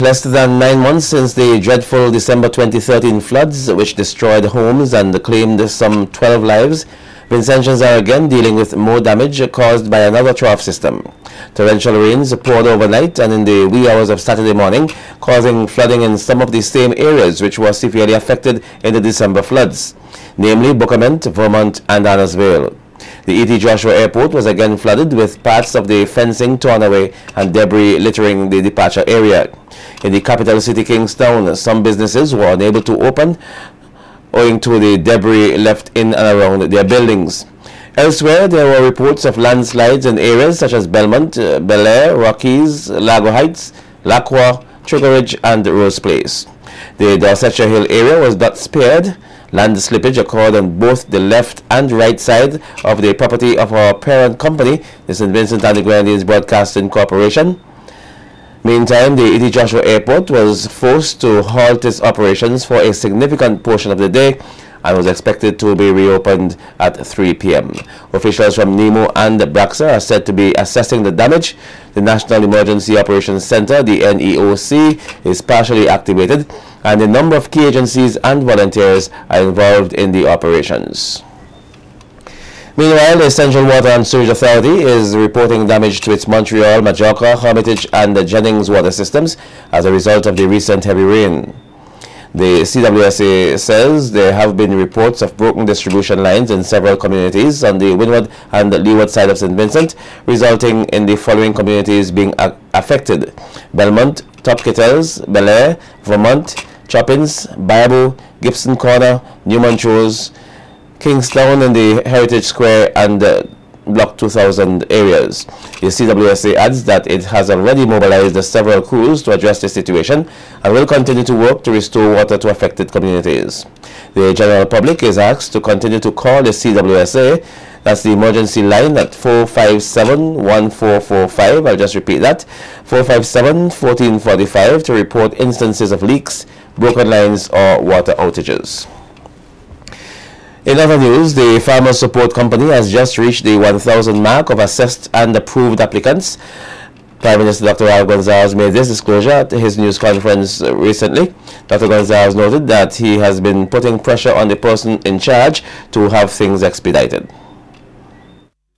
Less than 9 months since the dreadful December 2013 floods, which destroyed homes and claimed some 12 lives, Vincentians are again dealing with more damage caused by another trough system. Torrential rains poured overnight and in the wee hours of Saturday morning, causing flooding in some of the same areas which were severely affected in the December floods, namely Bookament, Vermont, and Annesville. The E.T. Joshua Airport was again flooded with parts of the fencing torn away and debris littering the departure area. In the capital city, Kingstown, some businesses were unable to open owing to the debris left in and around their buildings. Elsewhere, there were reports of landslides in areas such as Belmont, Bel Air, Rockies, Lago Heights, Lacroix, Trigger Ridge, and Rose Place. The Dorsetshire Hill area was not spared. Land slippage occurred on both the left and right side of the property of our parent company, the St. Vincent and the Grenadines Broadcasting Corporation. Meantime, the E.T. Joshua Airport was forced to halt its operations for a significant portion of the day and was expected to be reopened at 3 p.m. Officials from NEMO and BRAXA are said to be assessing the damage. The National Emergency Operations Center, the NEOC, is partially activated, and a number of key agencies and volunteers are involved in the operations. Meanwhile, the Central Water and Sewage Authority is reporting damage to its Montreal, Majorca, Hermitage, and Jennings water systems as a result of the recent heavy rain. The CWSA says there have been reports of broken distribution lines in several communities on the windward and leeward side of St. Vincent, resulting in the following communities being affected: Belmont, Top Kittels, Bel Air, Vermont, Choppins, Bible, Gibson Corner, New Montrose, Kingstown in the Heritage Square, and Block 2000 areas. The CWSA adds that it has already mobilized several crews to address the situation and will continue to work to restore water to affected communities. The general public is asked to continue to call the CWSA. That's the emergency line at 457-1445. I'll just repeat that, 457-1445, to report instances of leaks, broken lines, or water outages. In other news, the Farmers Support Company has just reached the 1,000 mark of assessed and approved applicants. Prime Minister Dr. Al Gonzalez made this disclosure at his news conference recently. Dr. Gonzalez noted that he has been putting pressure on the person in charge to have things expedited.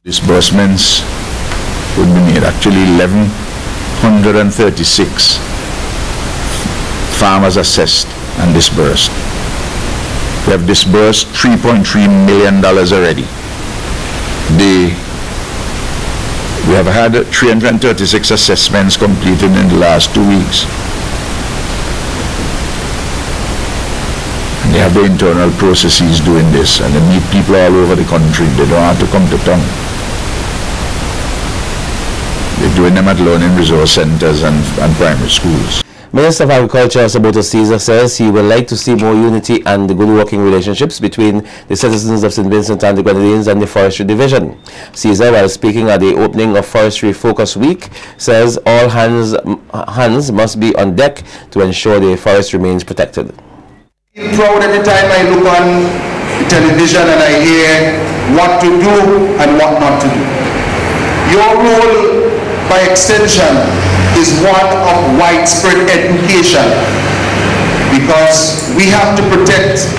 Disbursements would be made. Actually, 1,136 farmers assessed and disbursed. We have disbursed $3.3 million already. We have had 336 assessments completed in the last 2 weeks. And they have the internal processes doing this, and they meet people all over the country. They don't have to come to town. They're doing them at learning resource centers and primary schools. Minister of Agriculture Saboto Caesar says he would like to see more unity and good working relationships between the citizens of St. Vincent and the Grenadines and the Forestry Division. Caesar, while speaking at the opening of Forestry Focus Week, says all hands must be on deck to ensure the forest remains protected. I'm proud every time I look on the television and I hear what to do and what not to do. Your role, by extension, is one of widespread education, because we have to protect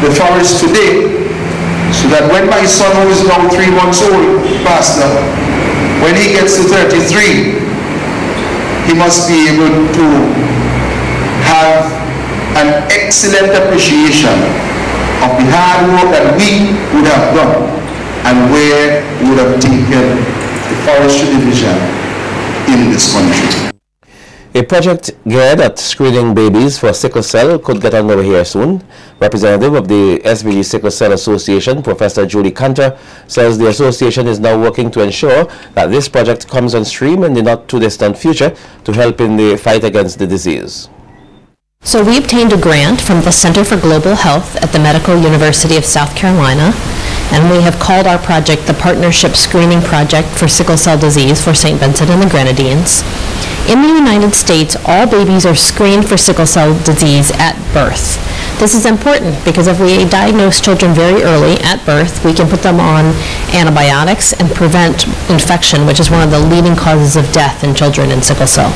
the forest today so that when my son, who is now 3 months old, Pastor, when he gets to 33, he must be able to have an excellent appreciation of the hard work that we would have done and where we would have taken the Forestry Division in this country. A project geared at screening babies for sickle cell could get underway here soon. Representative of the SVG Sickle Cell Association, Professor Julie Cantor, says the association is now working to ensure that this project comes on stream in the not-too-distant future to help in the fight against the disease. So we obtained a grant from the Center for Global Health at the Medical University of South Carolina, and we have called our project the Partnership Screening Project for Sickle Cell Disease for St. Vincent and the Grenadines. In the United States, all babies are screened for sickle cell disease at birth. This is important because if we diagnose children very early at birth, we can put them on antibiotics and prevent infection, which is one of the leading causes of death in children in sickle cell.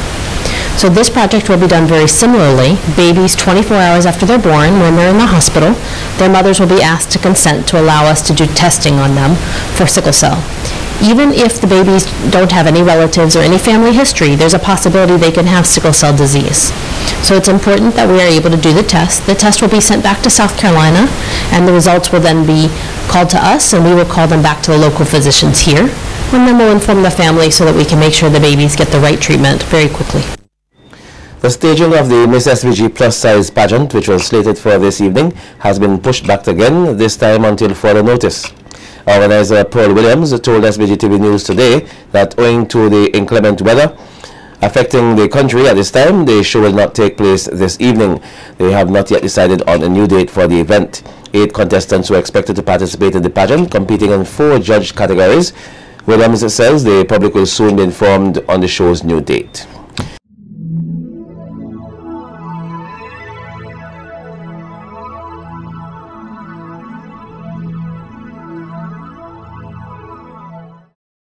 So this project will be done very similarly. Babies 24 hours after they're born, when they're in the hospital, their mothers will be asked to consent to allow us to do testing on them for sickle cell. Even if the babies don't have any relatives or any family history, there's a possibility they can have sickle cell disease. So it's important that we are able to do the test. The test will be sent back to South Carolina, and the results will then be called to us, and we will call them back to the local physicians here, and then we'll inform the family so that we can make sure the babies get the right treatment very quickly. The staging of the Miss SVG Plus Size pageant, which was slated for this evening, has been pushed back again, this time until further notice. Organizer Paul Williams told SVG-TV News today that owing to the inclement weather affecting the country at this time, the show will not take place this evening. They have not yet decided on a new date for the event. 8 contestants were expected to participate in the pageant, competing in 4 judged categories. Williams says the public will soon be informed on the show's new date.